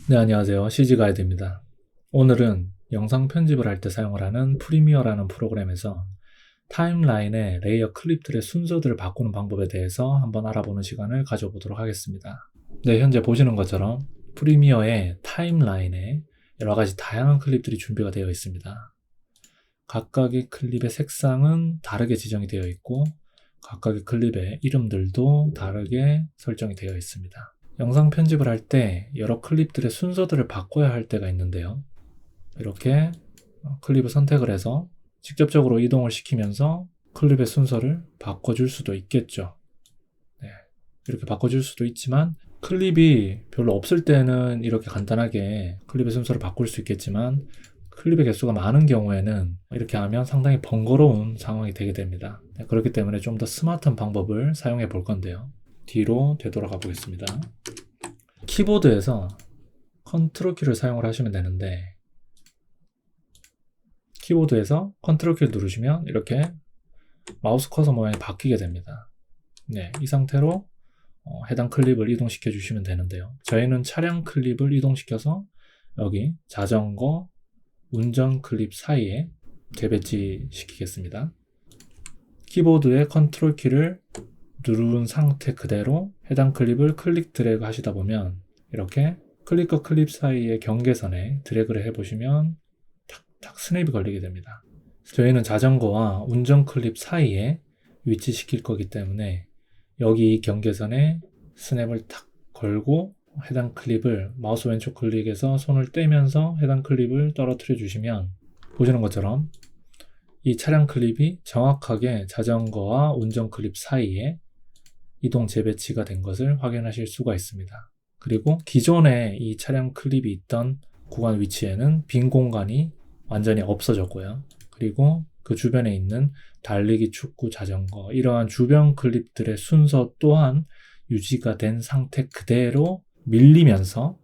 네, 안녕하세요. CG가이드입니다. 오늘은 영상 편집을 할 때 사용을 하는 프리미어라는 프로그램에서 타임라인의 레이어 클립들의 순서들을 바꾸는 방법에 대해서 한번 알아보는 시간을 가져보도록 하겠습니다. 네, 현재 보시는 것처럼 프리미어의 타임라인에 여러 가지 다양한 클립들이 준비가 되어 있습니다. 각각의 클립의 색상은 다르게 지정이 되어 있고 각각의 클립의 이름들도 다르게 설정이 되어 있습니다. 영상 편집을 할 때 여러 클립들의 순서들을 바꿔야 할 때가 있는데요. 이렇게 클립을 선택을 해서 직접적으로 이동을 시키면서 클립의 순서를 바꿔줄 수도 있겠죠. 네, 이렇게 바꿔줄 수도 있지만 클립이 별로 없을 때는 이렇게 간단하게 클립의 순서를 바꿀 수 있겠지만 클립의 개수가 많은 경우에는 이렇게 하면 상당히 번거로운 상황이 되게 됩니다. 네, 그렇기 때문에 좀 더 스마트한 방법을 사용해 볼 건데요. 뒤로 되돌아가 보겠습니다. 키보드에서 컨트롤 키를 사용을 하시면 되는데 키보드에서 컨트롤 키를 누르시면 이렇게 마우스 커서 모양이 바뀌게 됩니다. 네, 이 상태로 해당 클립을 이동시켜 주시면 되는데요. 저희는 차량 클립을 이동시켜서 여기 자전거, 운전 클립 사이에 재배치 시키겠습니다. 키보드의 컨트롤 키를 누른 상태 그대로 해당 클립을 클릭 드래그 하시다 보면 이렇게 클립과 클립 사이의 경계선에 드래그를 해보시면 탁탁 스냅이 걸리게 됩니다. 저희는 자전거와 운전 클립 사이에 위치시킬 거기 때문에 여기 이 경계선에 스냅을 탁 걸고 해당 클립을 마우스 왼쪽 클릭해서 손을 떼면서 해당 클립을 떨어뜨려 주시면 보시는 것처럼 이 차량 클립이 정확하게 자전거와 운전 클립 사이에 이동 재배치가 된 것을 확인하실 수가 있습니다. 그리고 기존에 이 차량 클립이 있던 구간 위치에는 빈 공간이 완전히 없어졌고요. 그리고 그 주변에 있는 달리기, 축구, 자전거 이러한 주변 클립들의 순서 또한 유지가 된 상태 그대로 밀리면서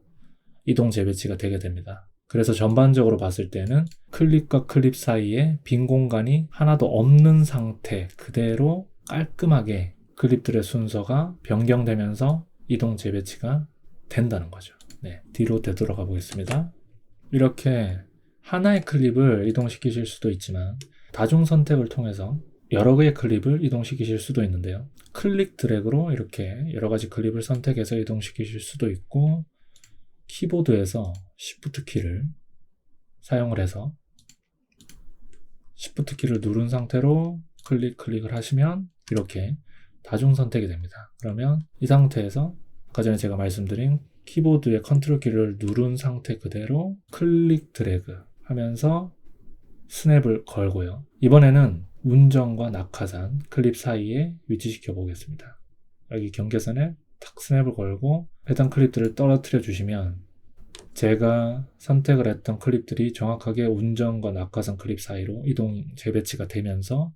이동 재배치가 되게 됩니다. 그래서 전반적으로 봤을 때는 클립과 클립 사이에 빈 공간이 하나도 없는 상태 그대로 깔끔하게 클립들의 순서가 변경되면서 이동 재배치가 된다는 거죠. 네, 뒤로 되돌아가 보겠습니다. 이렇게 하나의 클립을 이동시키실 수도 있지만 다중 선택을 통해서 여러 개의 클립을 이동시키실 수도 있는데요. 클릭 드래그로 이렇게 여러 가지 클립을 선택해서 이동시키실 수도 있고 키보드에서 Shift 키를 사용을 해서 Shift 키를 누른 상태로 클릭을 하시면 이렇게 다중 선택이 됩니다. 그러면 이 상태에서 아까 전에 제가 말씀드린 키보드의 컨트롤 키를 누른 상태 그대로 클릭 드래그 하면서 스냅을 걸고요. 이번에는 운전과 낙하산 클립 사이에 위치시켜 보겠습니다. 여기 경계선에 탁 스냅을 걸고 해당 클립들을 떨어뜨려 주시면 제가 선택을 했던 클립들이 정확하게 운전과 낙하산 클립 사이로 이동 재배치가 되면서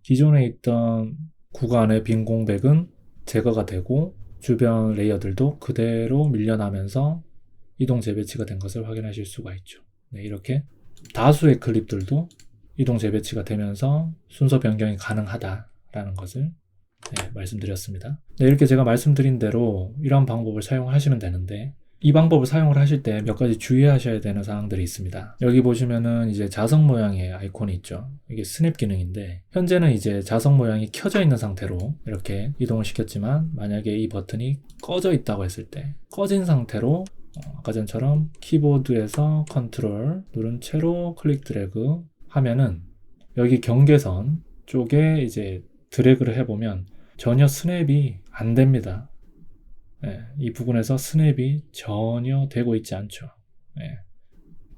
기존에 있던 구간의 빈 공백은 제거가 되고 주변 레이어들도 그대로 밀려나면서 이동 재배치가 된 것을 확인하실 수가 있죠. 네, 이렇게 다수의 클립들도 이동 재배치가 되면서 순서 변경이 가능하다라는 것을 말씀드렸습니다. 네, 이렇게 제가 말씀드린 대로 이런 방법을 사용하시면 되는데 이 방법을 사용을 하실 때 몇 가지 주의하셔야 되는 사항들이 있습니다. 여기 보시면은 이제 자석 모양의 아이콘이 있죠. 이게 스냅 기능인데 현재는 이제 자석 모양이 켜져 있는 상태로 이렇게 이동을 시켰지만 만약에 이 버튼이 꺼져 있다고 했을 때 꺼진 상태로 아까 전처럼 키보드에서 컨트롤 누른 채로 클릭 드래그 하면은 여기 경계선 쪽에 이제 드래그를 해보면 전혀 스냅이 안 됩니다. 네, 이 부분에서 스냅이 전혀 되고 있지 않죠. 네,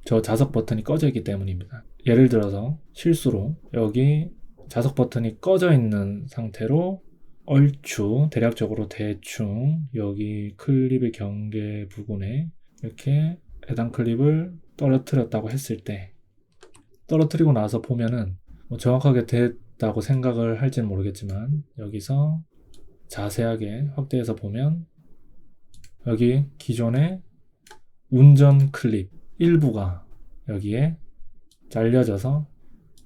저 자석 버튼이 꺼져 있기 때문입니다. 예를 들어서 실수로 여기 자석 버튼이 꺼져 있는 상태로 얼추 대략적으로 대충 여기 클립의 경계 부분에 이렇게 해당 클립을 떨어뜨렸다고 했을 때 떨어뜨리고 나서 보면은 뭐 정확하게 됐다고 생각을 할지는 모르겠지만 여기서 자세하게 확대해서 보면 여기 기존의 운전 클립 일부가 여기에 잘려져서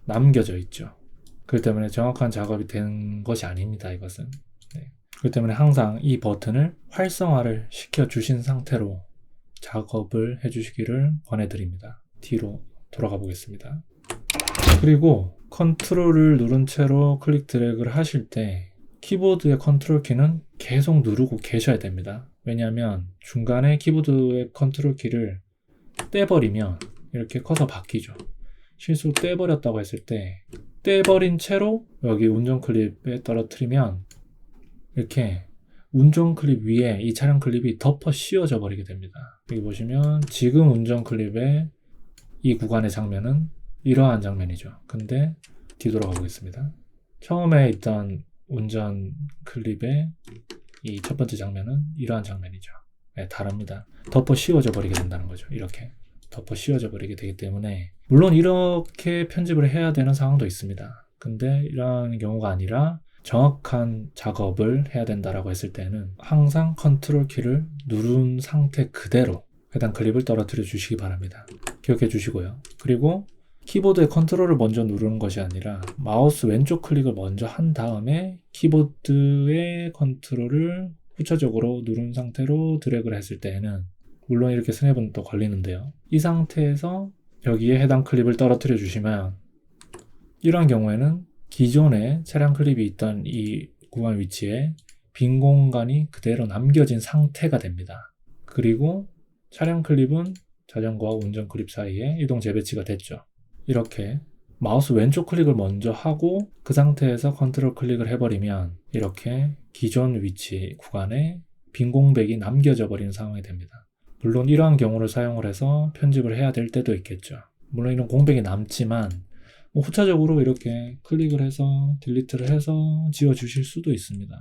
남겨져 있죠. 그렇기 때문에 정확한 작업이 된 것이 아닙니다. 이것은. 네. 그렇기 때문에 항상 이 버튼을 활성화를 시켜 주신 상태로 작업을 해주시기를 권해드립니다. 뒤로 돌아가 보겠습니다. 그리고 컨트롤을 누른 채로 클릭 드래그를 하실 때 키보드의 컨트롤 키는 계속 누르고 계셔야 됩니다. 왜냐하면 중간에 키보드의 컨트롤 키를 떼버리면 이렇게 커서 바뀌죠. 실수로 떼버렸다고 했을 때 떼버린 채로 여기 운전 클립에 떨어뜨리면 이렇게 운전 클립 위에 이 차량 클립이 덮어 씌워져 버리게 됩니다. 여기 보시면 지금 운전 클립의 이 구간의 장면은 이러한 장면이죠. 근데 뒤돌아가 보겠습니다. 처음에 있던 운전 클립의 이 첫 번째 장면은 이러한 장면이죠. 네, 다릅니다. 덮어 씌워져 버리게 된다는 거죠. 이렇게 덮어 씌워져 버리게 되기 때문에 물론 이렇게 편집을 해야 되는 상황도 있습니다. 근데 이런 경우가 아니라 정확한 작업을 해야 된다라고 했을 때는 항상 컨트롤 키를 누른 상태 그대로 해당 클립을 떨어뜨려 주시기 바랍니다. 기억해 주시고요. 그리고 키보드의 컨트롤을 먼저 누르는 것이 아니라 마우스 왼쪽 클릭을 먼저 한 다음에 키보드의 컨트롤을 후처적으로 누른 상태로 드래그를 했을 때에는 물론 이렇게 스냅은 또 걸리는데요. 이 상태에서 여기에 해당 클립을 떨어뜨려 주시면 이러한 경우에는 기존에 차량 클립이 있던 이 구간 위치에 빈 공간이 그대로 남겨진 상태가 됩니다. 그리고 차량 클립은 자전거와 운전 클립 사이에 이동 재배치가 됐죠. 이렇게 마우스 왼쪽 클릭을 먼저 하고 그 상태에서 컨트롤 클릭을 해버리면 이렇게 기존 위치 구간에 빈 공백이 남겨져 버리는 상황이 됩니다. 물론 이러한 경우를 사용을 해서 편집을 해야 될 때도 있겠죠. 물론 이런 공백이 남지만 후차적으로 이렇게 클릭을 해서 딜리트를 해서 지워 주실 수도 있습니다.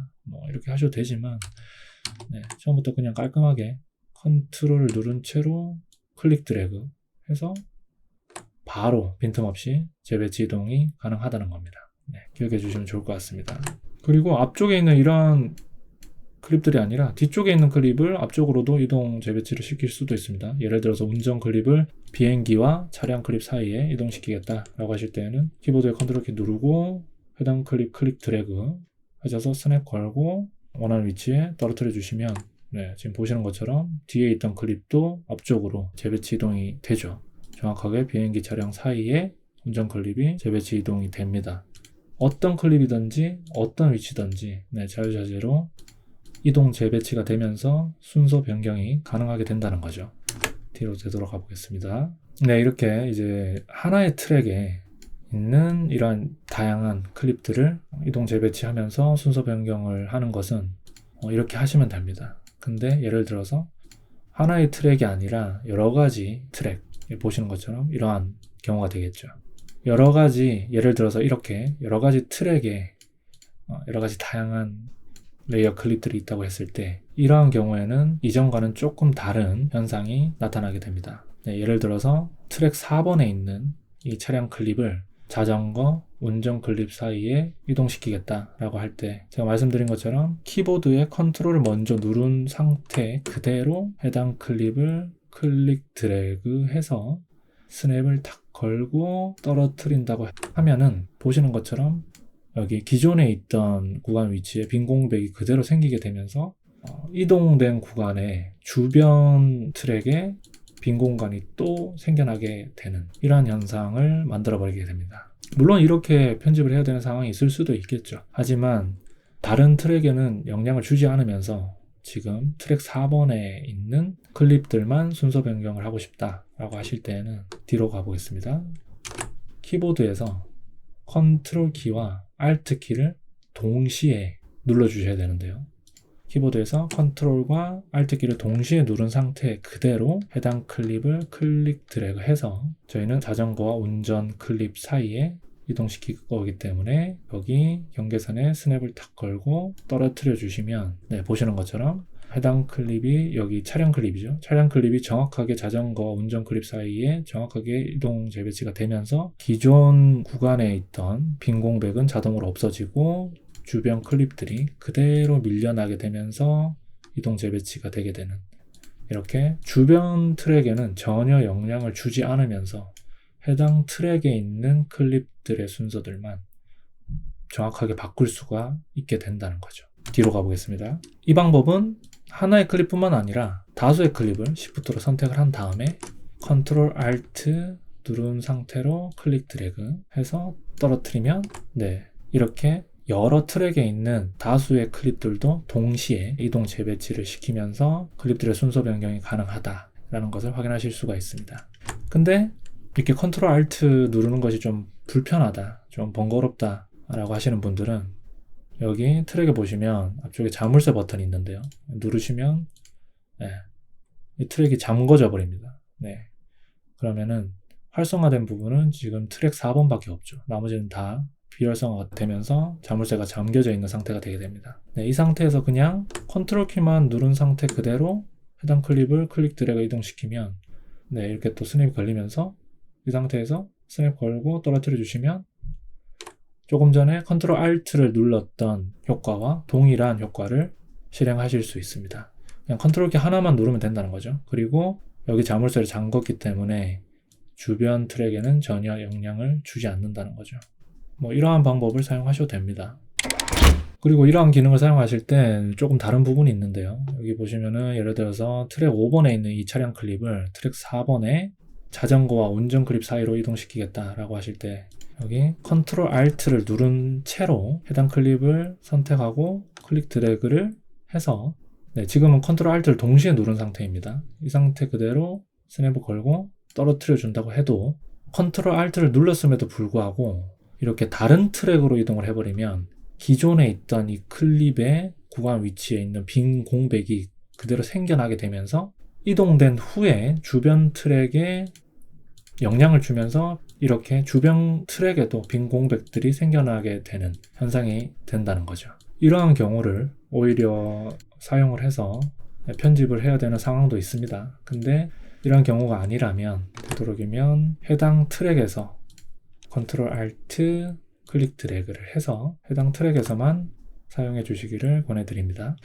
이렇게 하셔도 되지만 처음부터 그냥 깔끔하게 컨트롤을 누른 채로 클릭 드래그 해서 바로 빈틈없이 재배치 이동이 가능하다는 겁니다. 기억해 주시면 좋을 것 같습니다. 그리고 앞쪽에 있는 이러한 클립들이 아니라 뒤쪽에 있는 클립을 앞쪽으로도 이동 재배치를 시킬 수도 있습니다. 예를 들어서 운전 클립을 비행기와 차량 클립 사이에 이동시키겠다 라고 하실 때는 키보드의 컨트롤 키 누르고 해당 클립 클릭 드래그 하셔서 스냅 걸고 원하는 위치에 떨어뜨려 주시면 지금 보시는 것처럼 뒤에 있던 클립도 앞쪽으로 재배치 이동이 되죠. 정확하게 비행기 차량 사이에 운전 클립이 재배치 이동이 됩니다. 어떤 클립이든지 어떤 위치든지 자유자재로 이동 재배치가 되면서 순서 변경이 가능하게 된다는 거죠. 뒤로 되돌아가 보겠습니다. 이렇게 이제 하나의 트랙에 있는 이러한 다양한 클립들을 이동 재배치하면서 순서 변경을 하는 것은 이렇게 하시면 됩니다. 근데 예를 들어서 하나의 트랙이 아니라 여러 가지 트랙 보시는 것처럼 이러한 경우가 되겠죠. 여러 가지 예를 들어서 이렇게 여러 가지 트랙에 여러 가지 다양한 레이어 클립들이 있다고 했을 때 이러한 경우에는 이전과는 조금 다른 현상이 나타나게 됩니다. 예를 들어서 트랙 4번에 있는 이 차량 클립을 자전거, 운전 클립 사이에 이동시키겠다 라고 할 때 제가 말씀드린 것처럼 키보드의 컨트롤을 먼저 누른 상태 그대로 해당 클립을 클릭 드래그 해서 스냅을 탁 걸고 떨어뜨린다고 하면은 보시는 것처럼 여기 기존에 있던 구간 위치에 빈 공백이 그대로 생기게 되면서 이동된 구간의 주변 트랙에 빈 공간이 또 생겨나게 되는 이러한 현상을 만들어 버리게 됩니다. 물론 이렇게 편집을 해야 되는 상황이 있을 수도 있겠죠. 하지만 다른 트랙에는 영향을 주지 않으면서 지금 트랙 4번에 있는 클립들만 순서 변경을 하고 싶다 라고 하실 때는 뒤로 가보겠습니다. 키보드에서 컨트롤 키와 Alt 키를 동시에 눌러주셔야 되는데요. 키보드에서 컨트롤과 Alt 키를 동시에 누른 상태 그대로 해당 클립을 클릭 드래그 해서 저희는 자전거와 운전 클립 사이에 이동시킬 거기 때문에 여기 경계선에 스냅을 탁 걸고 떨어뜨려 주시면 보시는 것처럼 해당 클립이 여기 차량 클립이죠. 차량 클립이 정확하게 자전거 운전 클립 사이에 정확하게 이동 재배치가 되면서 기존 구간에 있던 빈 공백은 자동으로 없어지고 주변 클립들이 그대로 밀려나게 되면서 이동 재배치가 되게 되는 이렇게 주변 트랙에는 전혀 영향을 주지 않으면서 해당 트랙에 있는 클립들의 순서들만 정확하게 바꿀 수가 있게 된다는 거죠. 뒤로 가보겠습니다. 이 방법은 하나의 클립뿐만 아니라 다수의 클립을 Shift로 선택을 한 다음에 Ctrl Alt 누른 상태로 클릭 드래그 해서 떨어뜨리면 이렇게 여러 트랙에 있는 다수의 클립들도 동시에 이동 재배치를 시키면서 클립들의 순서 변경이 가능하다라는 것을 확인하실 수가 있습니다. 근데 이렇게 Ctrl Alt 누르는 것이 좀 불편하다, 좀 번거롭다 라고 하시는 분들은 여기 트랙에 보시면 앞쪽에 자물쇠 버튼이 있는데요. 누르시면 이 트랙이 잠궈져 버립니다. 그러면은 활성화된 부분은 지금 트랙 4번밖에 없죠. 나머지는 다 비활성화가 되면서 자물쇠가 잠겨져 있는 상태가 되게 됩니다. 이 상태에서 그냥 컨트롤 키만 누른 상태 그대로 해당 클립을 클릭 드래그 이동시키면 이렇게 또 스냅이 걸리면서 이 상태에서 스냅 걸고 떨어뜨려 주시면 조금 전에 컨트롤 Alt를 눌렀던 효과와 동일한 효과를 실행하실 수 있습니다. 그냥 컨트롤 키 하나만 누르면 된다는 거죠. 그리고 여기 자물쇠를 잠궜기 때문에 주변 트랙에는 전혀 영향을 주지 않는다는 거죠. 이러한 방법을 사용하셔도 됩니다. 그리고 이러한 기능을 사용하실 때 조금 다른 부분이 있는데요. 여기 보시면은 예를 들어서 트랙 5번에 있는 이 차량 클립을 트랙 4번에 자전거와 운전 클립 사이로 이동시키겠다라고 하실 때 여기 컨트롤 Alt를 누른 채로 해당 클립을 선택하고 클릭 드래그를 해서 지금은 컨트롤 Alt를 동시에 누른 상태입니다. 이 상태 그대로 스냅을 걸고 떨어뜨려 준다고 해도 컨트롤 Alt를 눌렀음에도 불구하고 이렇게 다른 트랙으로 이동을 해버리면 기존에 있던 이 클립의 구간 위치에 있는 빈 공백이 그대로 생겨나게 되면서 이동된 후에 주변 트랙에 영향을 주면서 이렇게 주변 트랙에도 빈 공백들이 생겨나게 되는 현상이 된다는 거죠. 이러한 경우를 오히려 사용을 해서 편집을 해야 되는 상황도 있습니다. 근데 이런 경우가 아니라면 되도록이면 해당 트랙에서 컨트롤 Alt 클릭 드래그를 해서 해당 트랙에서만 사용해 주시기를 권해드립니다.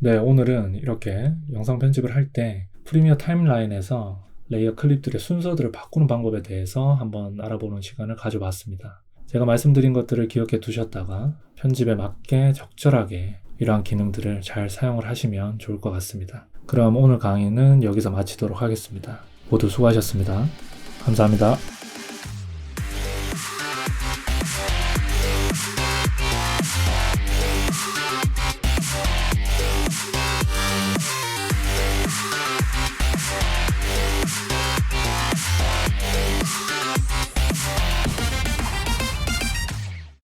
오늘은 이렇게 영상 편집을 할 때 프리미어 타임라인에서 레이어 클립들의 순서들을 바꾸는 방법에 대해서 한번 알아보는 시간을 가져봤습니다. 제가 말씀드린 것들을 기억해 두셨다가 편집에 맞게 적절하게 이러한 기능들을 잘 사용을 하시면 좋을 것 같습니다. 그럼 오늘 강의는 여기서 마치도록 하겠습니다. 모두 수고하셨습니다. 감사합니다.